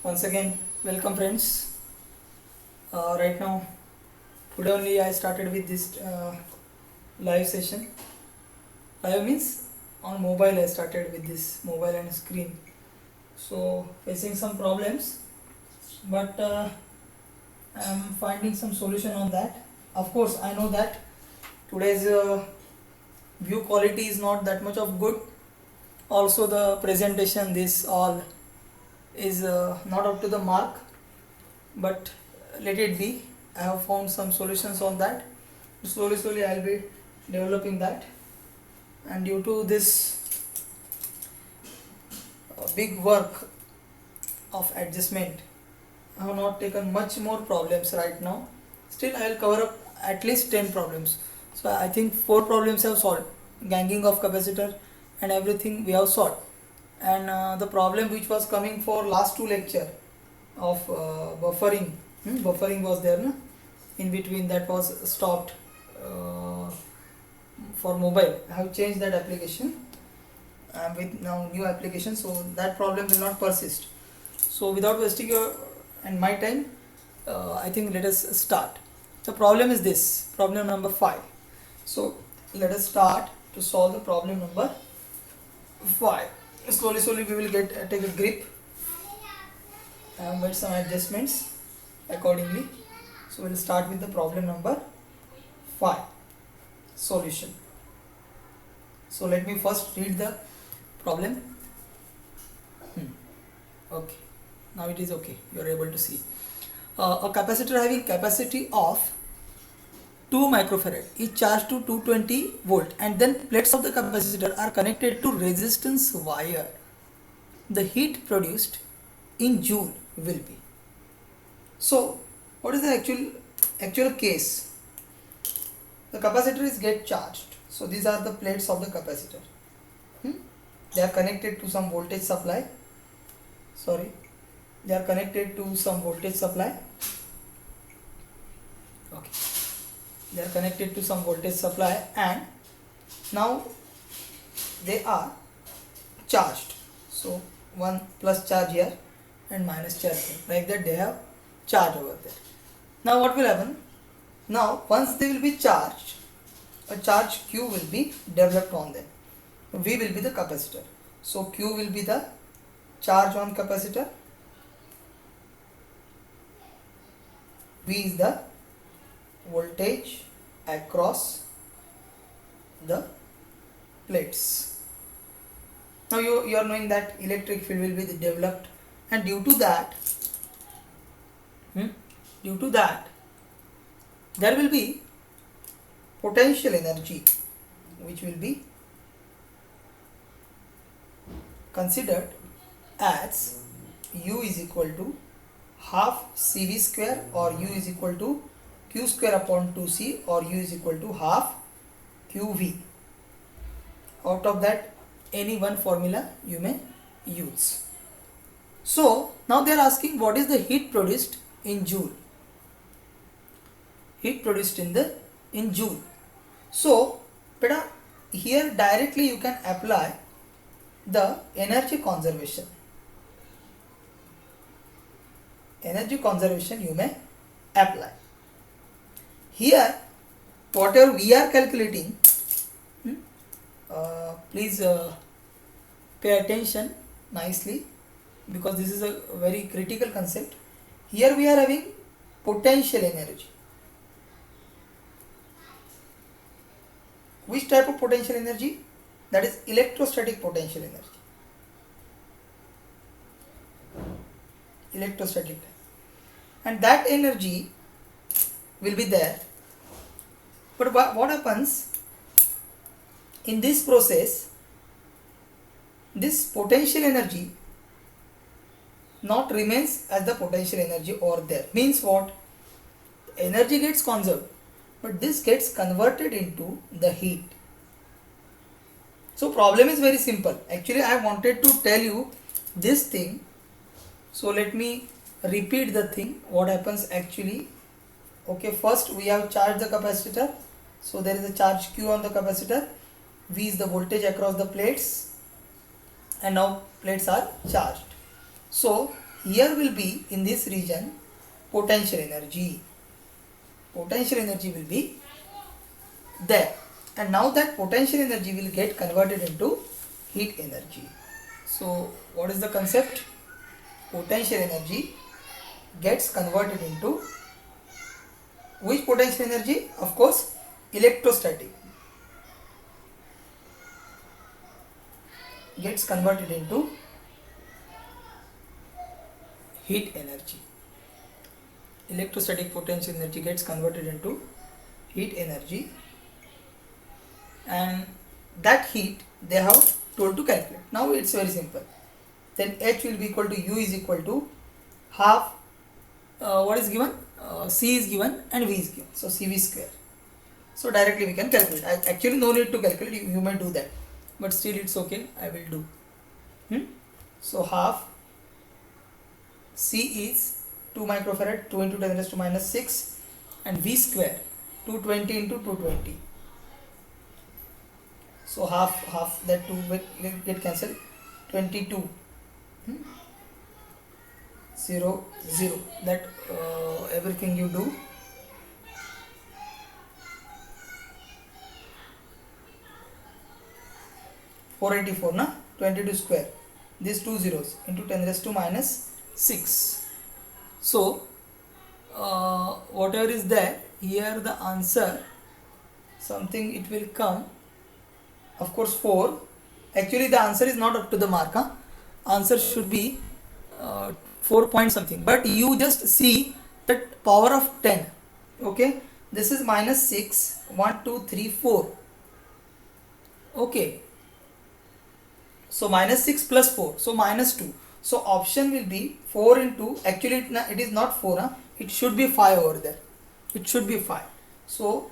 Once again, welcome friends. Right now, today only I started with this live session. Live means on mobile I started with this mobile and screen. So facing some problems, but I am finding some solution on that. Of course, I know that today's view quality is not that much of good. Also, the presentation, this all is not up to the mark, but let it be. I have found some solutions on that. Slowly I'll be developing that, and due to this big work of adjustment, I have not taken much more problems right now. Still I will cover up at least 10 problems. So I think 4 problems have solved. Ganging of capacitor and everything we have solved. And the problem which was coming for last 2 lecture of buffering, buffering was there, no? In between that was stopped for mobile. I have changed that application with now new application, so that problem will not persist. So without wasting your and my time, I think let us start. The problem is this, problem number 5. So let us start to solve the problem number 5. Slowly we will take a grip and make some adjustments accordingly. So we will start with the problem number 5, solution. So let me first read the problem. Okay, now it is okay, you are able to see. A capacitor having capacity of 2 microfarad is charged to 220 volt, and then plates of the capacitor are connected to resistance wire. The heat produced in joule will be. So what is the actual case? The capacitor is get charged. So these are the plates of the capacitor. They are connected to some voltage supply. They are connected to some voltage supply. Okay. They are connected to some voltage supply, and now they are charged. So one plus charge here and minus charge here. Like that they have charge over there. Now what will happen? Now once they will be charged, a charge Q will be developed on them. V will be the capacitor. So Q will be the charge on capacitor. V is the voltage across the plates. Now you are knowing that electric field will be developed, and due to that there will be potential energy which will be considered as U is equal to half CV square, or U is equal to Q square upon 2C, or U is equal to half QV. Out of that, any one formula you may use. So now they are asking what is the heat produced in joule. Heat produced in joule. So beta, here directly you can apply the energy conservation. Energy conservation you may apply. Here whatever we are calculating, please pay attention nicely, because this is a very critical concept. Here we are having potential energy. Which type of potential energy? That is electrostatic potential energy. Electrostatic. And that energy will be there. But what happens in this process? This potential energy not remains as the potential energy over there. Means what? Energy gets conserved, but this gets converted into the heat. So problem is very simple. Actually I wanted to tell you this thing. So let me repeat the thing. What happens actually? Okay, first we have charged the capacitor. So there is a charge Q on the capacitor. V is the voltage across the plates, and now plates are charged. So here will be in this region potential energy. Potential energy will be there, and now that potential energy will get converted into heat energy. So what is the concept? Potential energy gets converted into which potential energy? Of course, electrostatic gets converted into heat energy. Electrostatic potential energy gets converted into heat energy, and that heat they have told to calculate. Now it's very simple. Then H will be equal to U is equal to half what is given? C is given and V is given. So CV square. So directly we can calculate. Actually no need to calculate. You may do that, but still it's okay. I will do. So half C is 2 microfarad, 2 into 10 raised to minus 6, and V square 220 into 220. So half that 2 will get cancelled. 22 0 0. That everything you do. (484) na 22 square. These two zeros into 10 raised to minus 6. So whatever is there here, the answer something it will come. Of course 4. Actually the answer is not up to the mark. Answer should be 4 point something, but you just see that power of 10. Okay, this is minus 6, 1 2 3 4. Okay, so minus 6 plus 4, so minus 2. So option will be 4 into, actually it is not 4, it should be 5 over there. It should be 5. So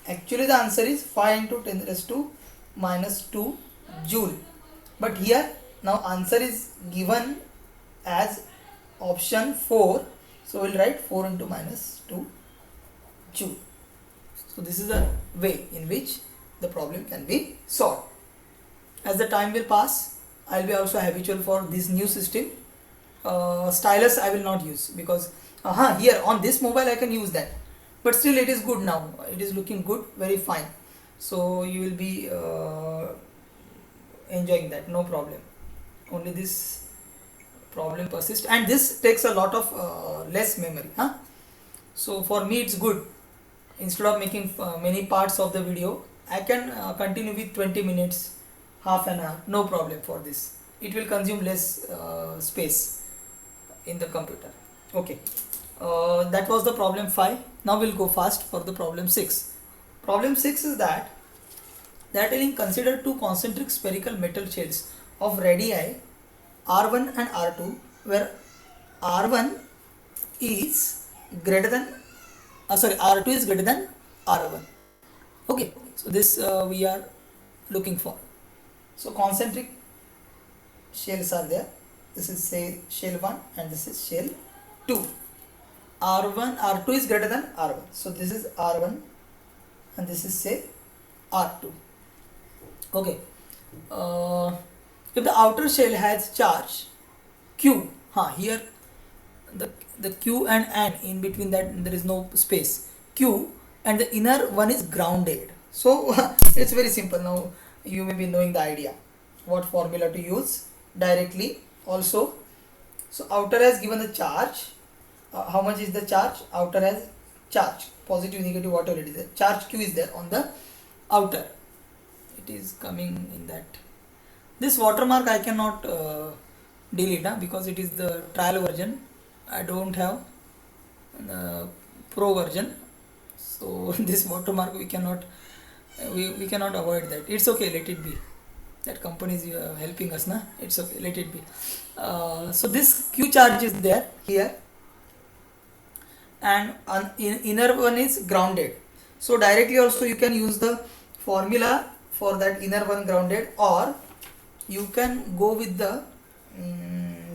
actually the answer is 5 into 10 raised to minus 2 joule. But here now answer is given as option 4. So we'll write 4 into minus 2 joule. So this is the way in which the problem can be solved. As the time will pass, I will be also habitual for this new system. Stylus I will not use, because here on this mobile I can use that, but still it is good now. It is looking good, very fine. So you will be enjoying that, no problem. Only this problem persists, and this takes a lot of less memory. So for me it's good. Instead of making many parts of the video, I can continue with 20 minutes, half an hour, no problem for this. It will consume less space in the computer. Okay, that was the problem 5. Now we'll go fast for the problem 6. Problem 6 is that will consider two concentric spherical metal shells of radii R1 and R2, where R1 is greater than R2 is greater than R1. Okay, so this we are looking for. So concentric shells are there. This is say shell 1 and this is shell 2. R2 is greater than R1. So this is R1 and this is say R2. Okay. If the outer shell has charge Q, here the Q and N, in between that there is no space, Q, and the inner one is grounded. So it's very simple. Now you may be knowing the idea, what formula to use directly also. So outer has given the charge. How much is the charge? Outer has charge, positive, negative, whatever it is there. Charge Q is there on the outer. It is coming in that. This watermark I cannot delete because it is the trial version. I don't have pro version. So this watermark we cannot avoid that. It's okay, let it be. That company is helping us, na? It's okay, let it be. So this Q charge is there here, and inner one is grounded. So directly also you can use the formula for that inner one grounded, or you can go with the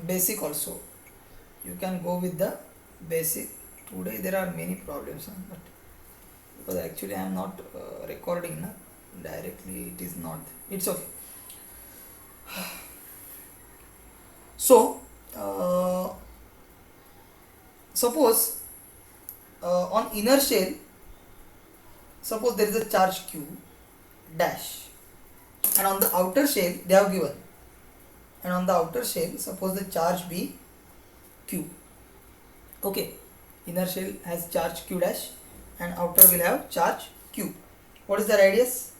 basic also. You can go with the basic. Today there are many problems, but because actually I am not recording directly, it is not. It's okay. So suppose on inner shell, suppose there is a charge q dash, and on the outer shell they have given, and on the outer shell suppose the charge be q. Okay, inner shell has charge q dash and outer will have charge q. What is the radius?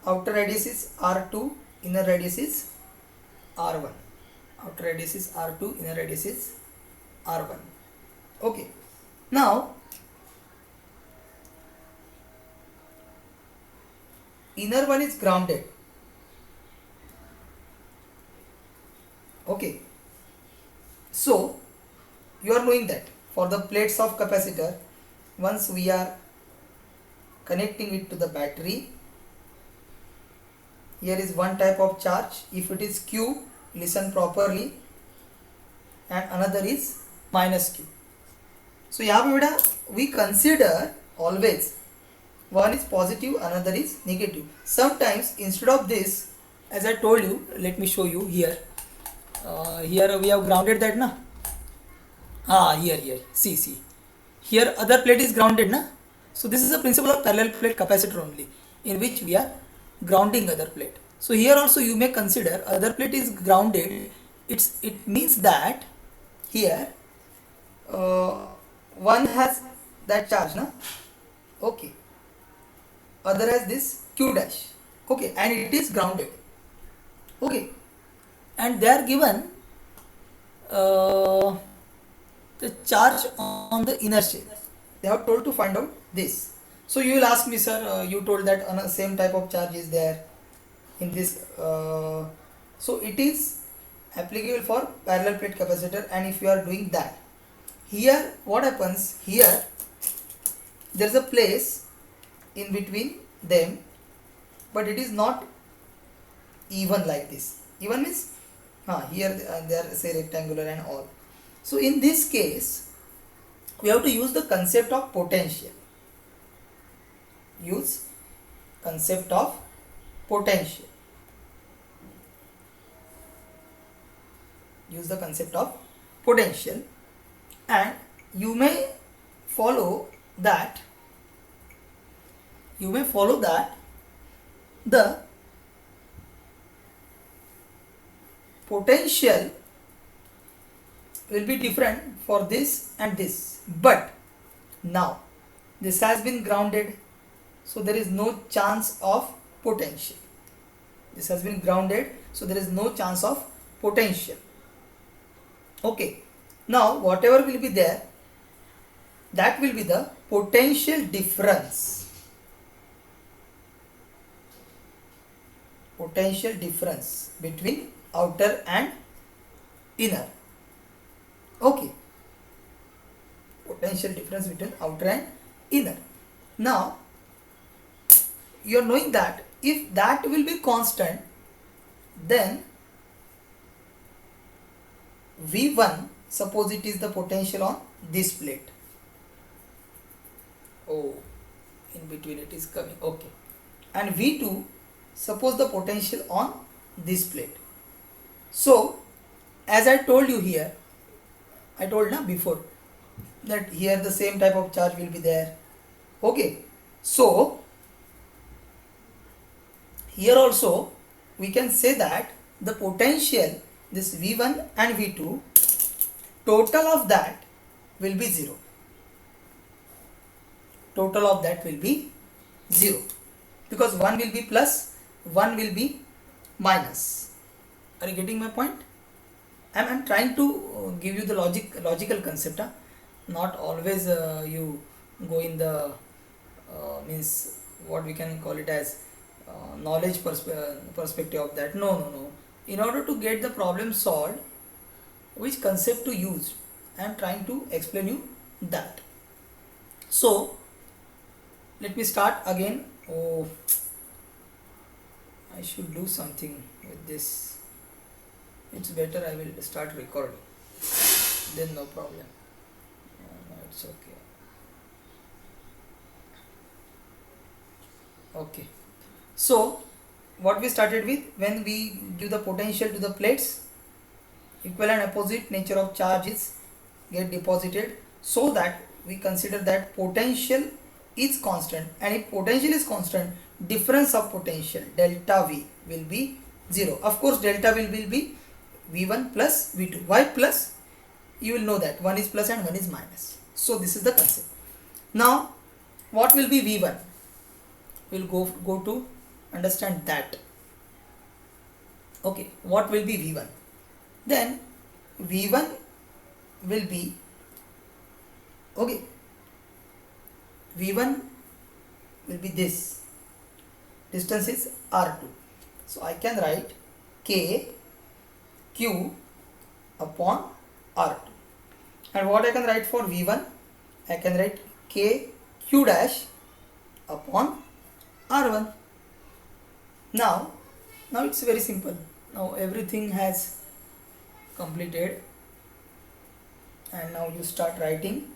Outer radius is r2, inner radius is r1. Outer radius is r2, inner radius is r1. Okay, now inner one is grounded. Okay, so you are knowing that for the plates of capacitor, once we are connecting it to the battery, here is one type of charge. If it is q, listen properly, and another is minus q. So यहाँ पे बेटा we consider always one is positive, another is negative. Sometimes instead of this, as I told you, let me show you here. Here we have grounded that na. Here see here other plate is grounded na. So this is the principle of parallel plate capacitor only, in which we are grounding other plate. So here also you may consider other plate is grounded. It means that here one has that charge na. Okay, other has this q dash. Okay, and it is grounded. Okay, and they are given the charge on the inner shell. They have told to find out this. So you will ask me, sir, you told that same type of charge is there in this. So it is applicable for parallel plate capacitor, and if you are doing that, here what happens, here there is a place in between them, but it is not even like this. Even means here they are say rectangular and all. So in this case we have to use the concept of potential. Use concept of potential. Use the concept of potential, and you may follow that. The potential will be different for this and this, but now this has been grounded, so there is no chance of potential. This has been grounded, so there is no chance of potential. Okay, now whatever will be there, that will be the potential difference. Potential difference between outer and inner. Okay, potential difference between outer and inner. Now you are knowing that if that will be constant, then V1, suppose it is the potential on this plate. Oh, in between it is coming. Okay, and V2, suppose the potential on this plate. So as I told you here, I told na before that here the same type of charge will be there. Okay, so here also we can say that the potential, this V1 and V2, total of that will be 0. Total of that will be 0, because one will be plus, one will be minus. Are you getting my point? I am trying to give you the logical concept. Not always you go in the means what we can call it as knowledge perspective of that. No. In order to get the problem solved, which concept to use, I am trying to explain you that. So let me start again. Oh, I should do something with this. It's better I will start recording, then no problem. No, it's okay. Okay, so what we started with, when we give the potential to the plates, equal and opposite nature of charge is get deposited, so that we consider that potential is constant, and if potential is constant, difference of potential delta V will be 0. Of course delta will be V1 plus V2. Why plus? You will know that one is plus and one is minus. So this is the concept. Now what will be V1? We'll go to understand that. Okay, what will be V1? Then V1 will be, okay, V1 will be this. Distance is R2. So I can write K Q upon R2. And what I can write for V1? I can write K Q dash upon R1. Now it's very simple. Now everything has completed, and now you start writing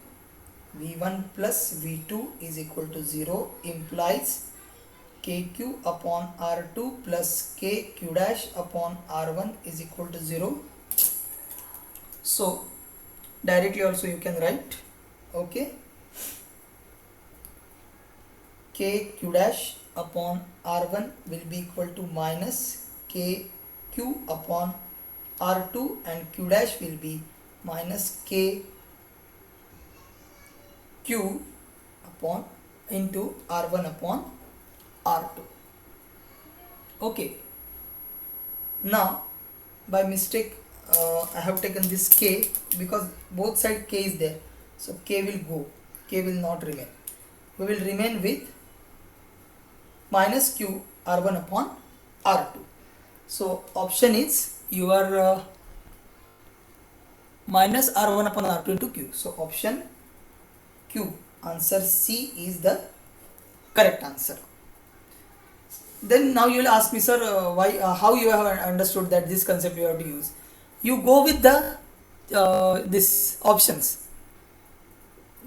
V1 plus V2 is equal to 0 implies KQ upon R2 plus KQ dash upon R1 is equal to 0. So directly also you can write, okay, KQ dash upon R1 will be equal to minus KQ upon R2, and Q dash will be minus KQ upon into R1 upon R2. Okay, now by mistake I have taken this K because both side K is there, so K will go, K will not remain. We will remain with minus Q R1 upon R2. So option is your minus R1 upon R2 into Q. So option Q, answer C is the correct answer. Then now you will ask me, sir, why? How you have understood that this concept you have to use? You go with the this options.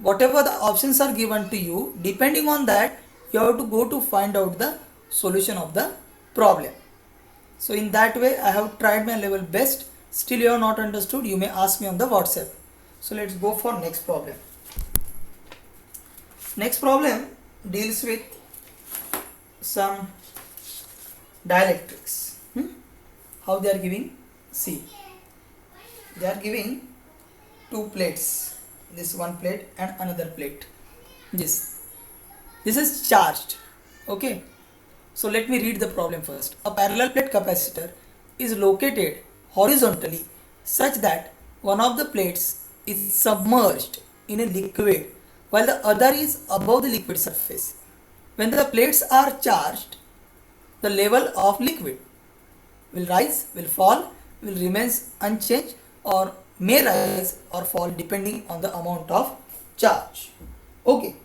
Whatever the options are given to you, depending on that, you have to go to find out the solution of the problem. So in that way, I have tried my level best. Still you have not understood, you may ask me on the WhatsApp. So let's go for next problem. Next problem deals with some dielectrics. How they are giving? See, they are giving two plates, this one plate and another plate. This is charged. Okay, so let me read the problem first. A parallel plate capacitor is located horizontally such that one of the plates is submerged in a liquid while the other is above the liquid surface. When the plates are charged, the level of liquid will rise, will fall, will remain unchanged, or may rise or fall depending on the amount of charge. Okay,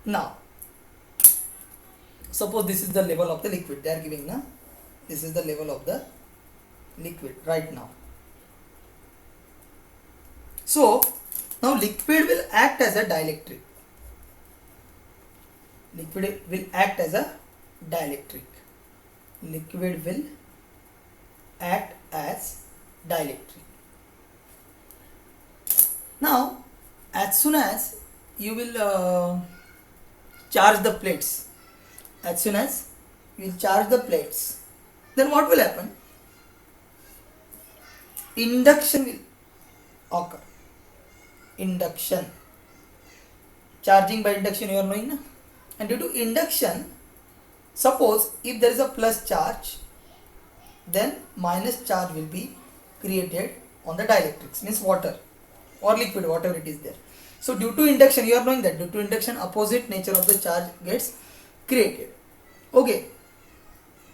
now suppose this is the level of the liquid they are giving now. This is the level of the liquid right now. So now liquid will act as a dielectric. Liquid will act as a dielectric. Liquid will act as dielectric. Now as soon as you will charge the plates, as soon as you will charge the plates, then what will happen? Induction will occur. Induction, charging by induction, you are knowing na? And due to induction, suppose if there is a plus charge, then minus charge will be created on the dielectrics, means water or liquid, whatever it is there. So due to induction, you are knowing that due to induction, opposite nature of the charge gets created. Okay,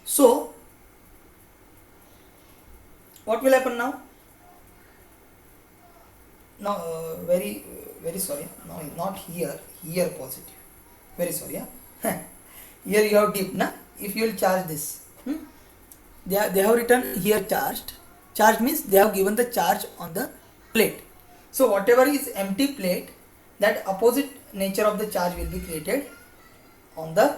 so what will happen now? Now very sorry, no, not here, here positive, very sorry, yeah. Here you have dip, na? If you will charge this, they have written here charged. Charge means they have given the charge on the plate. So whatever is empty plate, that opposite nature of the charge will be created on the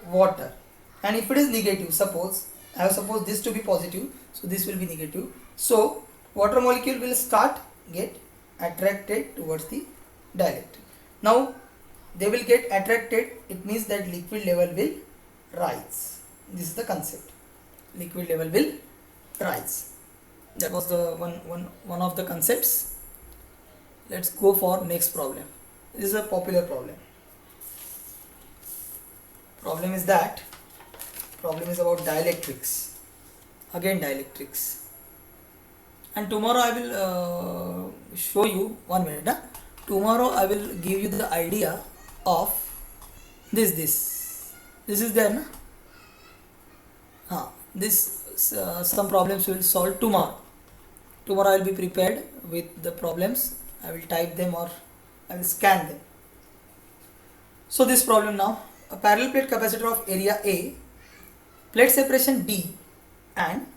water. And if it is negative, suppose I have supposed this to be positive, so this will be negative. So water molecule will start get attracted towards the dielectric. Now they will get attracted, it means that liquid level will rise. This is the concept. Liquid level will rise. That was the one of the concepts. Let's go for next problem. This is a popular problem. Problem is about dielectrics. Again dielectrics. And tomorrow I will show you, 1 minute. Huh? Tomorrow I will give you the idea of this is there, na? Some problems we will solve tomorrow. Tomorrow I will be prepared with the problems. I will type them or I will scan them. So this problem now, a parallel plate capacitor of area A, plate separation D and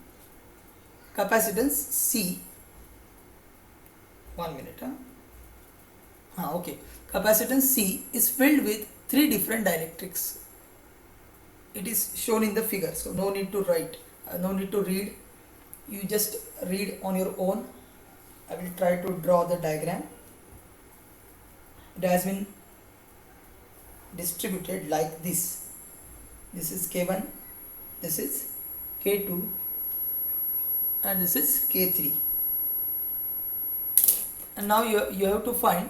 capacitance C. 1 minute. Okay. Capacitance C is filled with 3 different dielectrics. It is shown in the figure, so no need to write, no need to read. You just read on your own. I will try to draw the diagram. It has been distributed like this. This is K1, this is K2, and this is K3. And now you have to find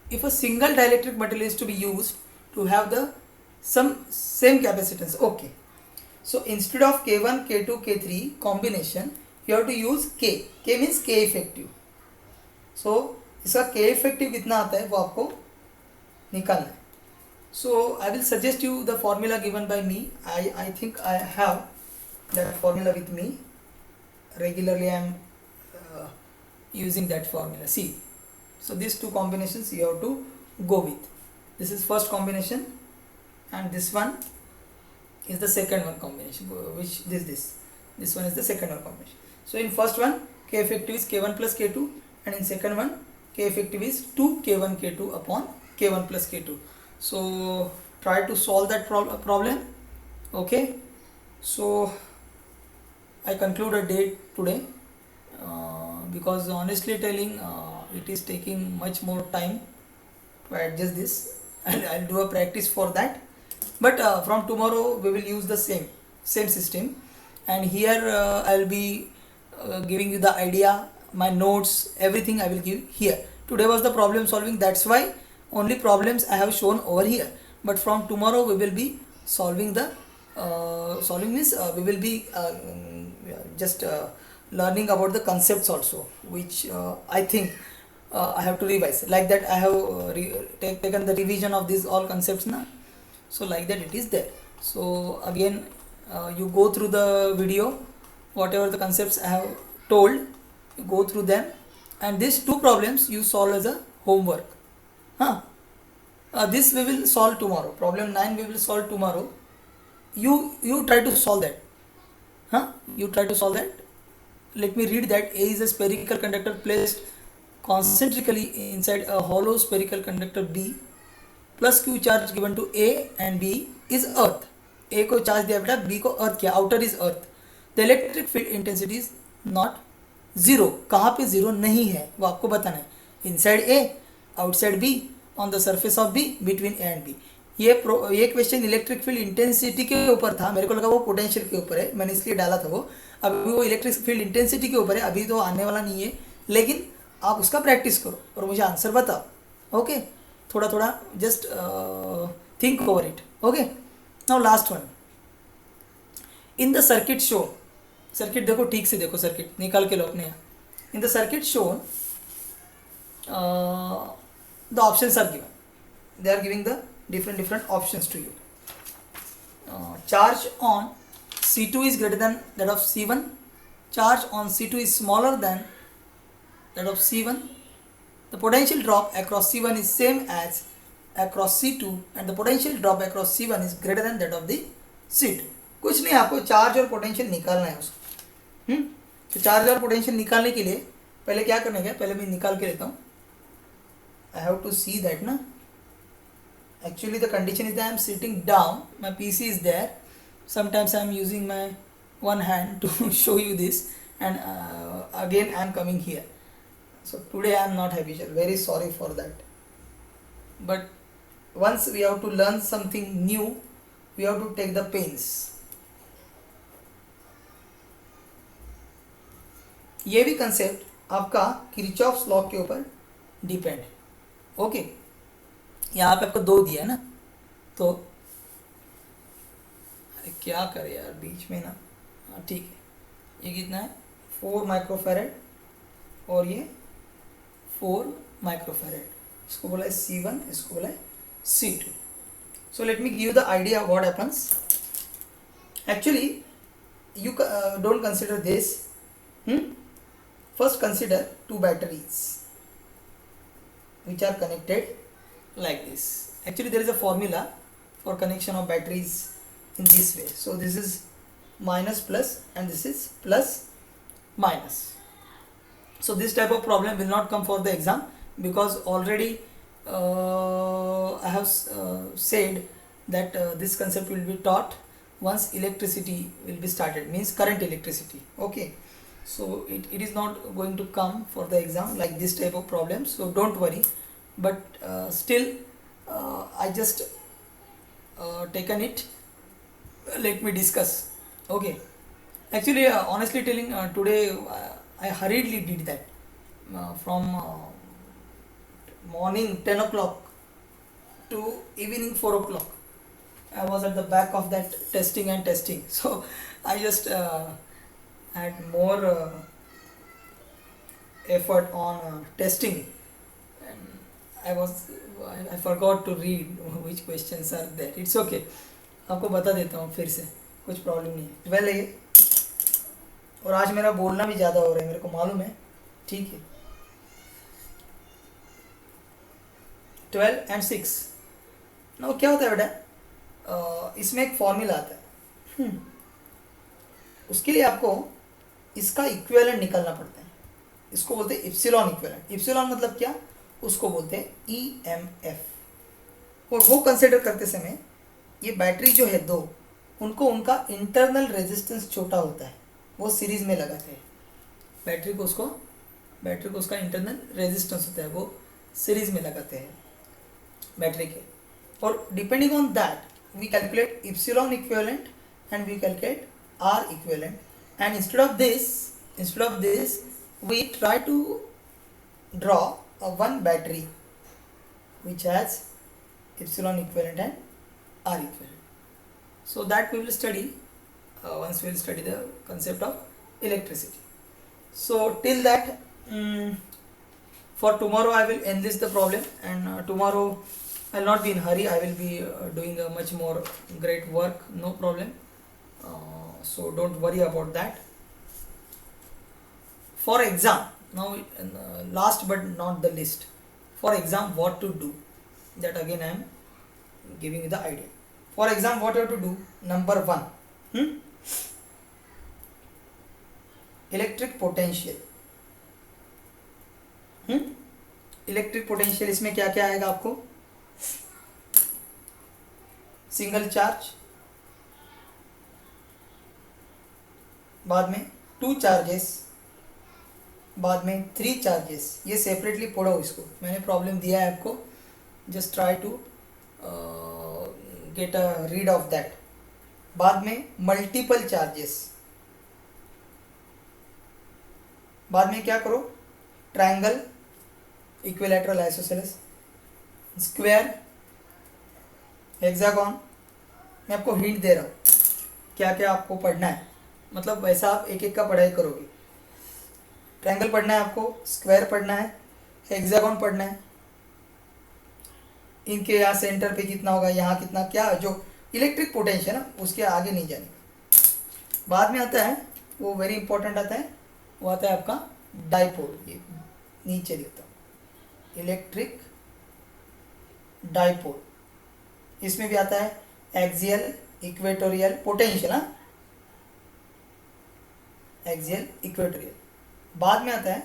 if a single dielectric material is to be used to have the same capacitance. Okay, so instead of K1, K2, K3 combination, you have to use K. K means K effective. So इसका K effective कितना आता है वो आपको निकालना है. So I will suggest you the formula given by me. I think I have that formula with me. Regularly I am using that formula. See, so these two combinations you have to go with. This is first combination and this one is the second one combination, which this one is the second one combination. So in first one K effective is K1 plus K2, and in second one K effective is 2 K1 K2 upon K1 plus K2. So try to solve that problem. Okay, so I conclude a day today because honestly telling it is taking much more time to adjust this, and I'll do a practice for that. But from tomorrow we will use the same system, and here I'll be giving you the idea, my notes, everything I will give here. Today was the problem solving, that's why only problems I have shown over here. But from tomorrow we will be solving the solving means we will be just learning about the concepts also, which I think I have to revise. Like that I have taken the revision of these all concepts now. So like that it is there. So again you go through the video, whatever the concepts I have told, you go through them, and these two problems you solve as a homework. This we will solve tomorrow. Problem 9 we will solve tomorrow. You try to solve that. You try to solve that. Let me read that. A is a spherical conductor placed concentrically inside a hollow spherical conductor B. Plus Q charge given to A and B is earth. A को charge दिया बेटा, B को earth किया. Outer is earth. The electric field intensity is not zero. कहाँ पे zero नहीं है वो आपको बताना है. Inside A, outside B, on the surface of B, between A and B. ये क्वेश्चन इलेक्ट्रिक फील्ड इंटेंसिटी के ऊपर था. मेरे को लगा वो पोटेंशियल के ऊपर है, मैंने इसलिए डाला था वो. अभी वो इलेक्ट्रिक फील्ड इंटेंसिटी के ऊपर है, अभी तो आने वाला नहीं है, लेकिन आप उसका प्रैक्टिस करो और मुझे आंसर बताओ. ओके, थोड़ा थोड़ा just think over it. Okay, now last one. In the circuit show, circuit देखो ठीक से, देखो सर्किट निकाल के लो अपने यहाँ. In the circuit show the options are given. They are giving the different options to you. Charge on C2 is greater than that of C1. Charge on C2 is smaller than that of C1. The potential drop across C1 is same as across C2, and the potential drop across C1 is greater than that of the C2. कुछ नहीं, आपको charge और potential निकालना है उसको. तो charge और potential निकालने के लिए पहले क्या करना है, पहले मैं निकाल के लेता हूँ. I have to see that na. Actually the condition is that I am sitting down, my PC is there. Sometimes I am using my one hand to show you this, and again I am coming here. So today I am not habitual, very sorry for that. But once we have to learn something new, we have to take the pains. ये भी concept आपका Kirchhoff's law के ऊपर depend है. Okay, यहाँ पे आपको 2 दिया है ना, तो अरे क्या करे यार बीच में ना. हाँ ठीक है, ये कितना है 4 माइक्रोफेरेड और ये 4 माइक्रोफेरेड. इसको बोला है C1, इसको बोला है C2. So let me give the idea what happens. Actually you don't consider this. First consider 2 batteries which are connected like this. Actually there is a formula for connection of batteries in this way. So this is minus plus and this is plus minus. So this type of problem will not come for the exam because already I have said that this concept will be taught once electricity will be started, means current electricity. Okay, so it is not going to come for the exam like this type of problem, so don't worry. But still I just taken it, let me discuss. Okay, actually honestly telling, today I hurriedly did that from morning 10 o'clock to evening 4 o'clock. I was at the back of that testing and testing, so I just had more effort on testing, and I forgot to read which questions are there. It's okay, आपको बता देता हूँ फिर से, कुछ problem नहीं है. 12 है और आज मेरा बोलना भी ज़्यादा हो रहा है, मेरे को मालूम है. ठीक है, 12 and 6. ना क्या होता है बेटा, इसमें एक फॉर्मूला आता है. उसके लिए आपको इसका इक्विवेलेंट निकालना पड़ता है. इसको बोलते हैं इप्सिलॉन इक्विवेलेंट. इप्सिलॉन मतलब क्या, उसको बोलते हैं EMF. और वो कंसिडर करते समय ये बैटरी जो है 2, उनको उनका इंटरनल रेजिस्टेंस छोटा होता है, वो सीरीज में लगाते हैं. बैटरी को उसका इंटरनल रेजिस्टेंस होता है, वो सीरीज में लगाते हैं बैटरी के. और depending on that we calculate epsilon equivalent and we calculate R equivalent, and instead of this we try to draw a one battery which has epsilon equivalent and R equivalent. So that we will study once we will study the concept of electricity. So till that, for tomorrow I will enlist the problem, and tomorrow I will not be in hurry. I will be doing a much more great work, no problem. So don't worry about that. For exam, now last but not the least, for exam what to do, that again I am giving you the idea. For exam what you have to do, number 1, electric potential. Electric potential, इसमें क्या क्या आएगा आपको, single charge, बाद में 2 charges, बाद में 3 charges. ये सेपरेटली पढ़ो, इसको मैंने प्रॉब्लम दिया है आपको, just try to get a read of that. बाद में मल्टीपल चार्जेस, बाद में क्या करो, triangle, equilateral isosceles, square, hexagon. मैं आपको हिंट दे रहा हूँ क्या क्या आपको पढ़ना है, मतलब वैसा आप एक एक का पढ़ाई करोगे. ट्रायंगल पढ़ना है आपको, स्क्वायर पढ़ना है, हेक्सागोन पढ़ना है, इनके यहाँ सेंटर पे कितना होगा, यहाँ कितना, क्या जो इलेक्ट्रिक पोटेंशियल है उसके आगे नहीं जाने. बाद में आता है वो वेरी इंपॉर्टेंट आता है, वो आता है आपका डाइपोल. ये नीचे लिखता हूँ, इलेक्ट्रिक डाइपोल. इसमें भी आता है axial, equatorial, potential. Axial, equatorial. बाद में आता है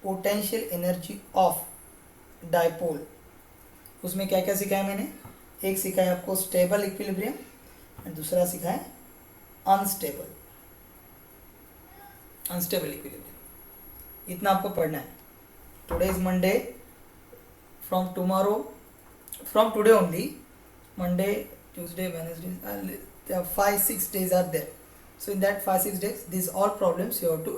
पोटेंशियल एनर्जी ऑफ डाइपोल. उसमें क्या क्या सिखाया मैंने, एक सिखाया आपको स्टेबल इक्विलिब्रियम और दूसरा सिखाया अनस्टेबल. Unstable equilibrium. इतना आपको पढ़ना है। Today is Monday, from today only, Monday, Tuesday, Wednesday, 5-6 days are there. So in that 5-6 days, these all problems you have to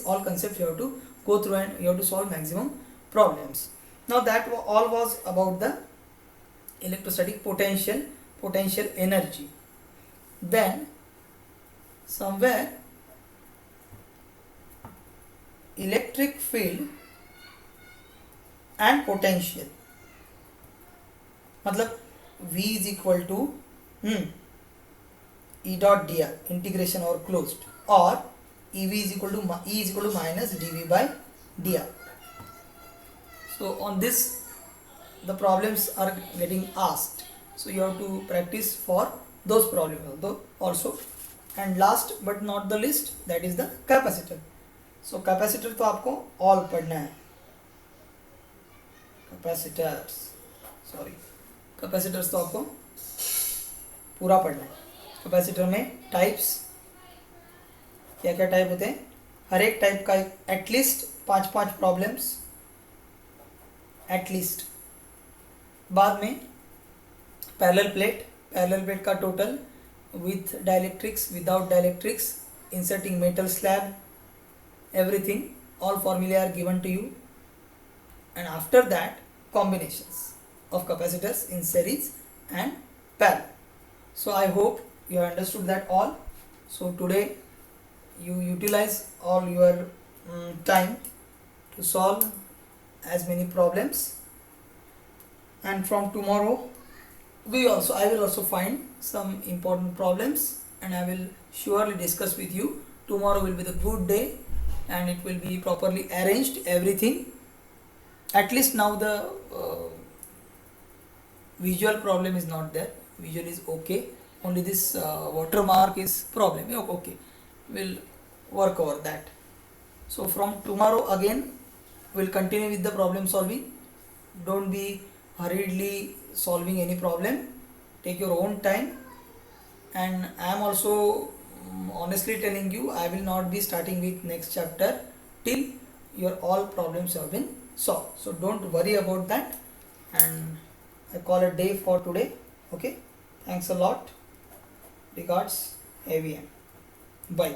all concepts you have to go through, and you have to solve maximum problems. Now that all was about the electrostatic potential energy. Then somewhere electric field and potential, मतलब V is equal to E dot dr, integration or closed, or EV is equal to minus dV by dr. So on this the problems are getting asked, so you have to practice for those problems also. And last but not the least, that is the capacitor. So capacitor तो आपको all पढ़ना है, capacitors तो आपको पूरा पढ़ना है। Capacitor में टाइप्स, क्या क्या टाइप होते हैं, हर एक टाइप का एटलीस्ट 5-5 प्रॉब्लम्स एटलीस्ट। बाद में पैरेलल प्लेट का total, with dielectrics, without dielectrics, inserting metal slab, everything, all formulae are given to you. And after that, combinations of capacitors in series and parallel. So I hope you have understood that all. So today you utilize all your time to solve as many problems, and from tomorrow I will also find some important problems, and I will surely discuss with you. Tomorrow will be the good day, and it will be properly arranged, everything. At least now the visual problem is not there, visual is okay, only this watermark is problem. Okay, we'll work over that. So from tomorrow again we'll continue with the problem solving. Don't be hurriedly solving any problem, take your own time. And I am also honestly telling you, I will not be starting with next chapter till your all problems have been solved. So don't worry about that, and I call a day for today. Okay, thanks a lot. Regards, AVM. Bye.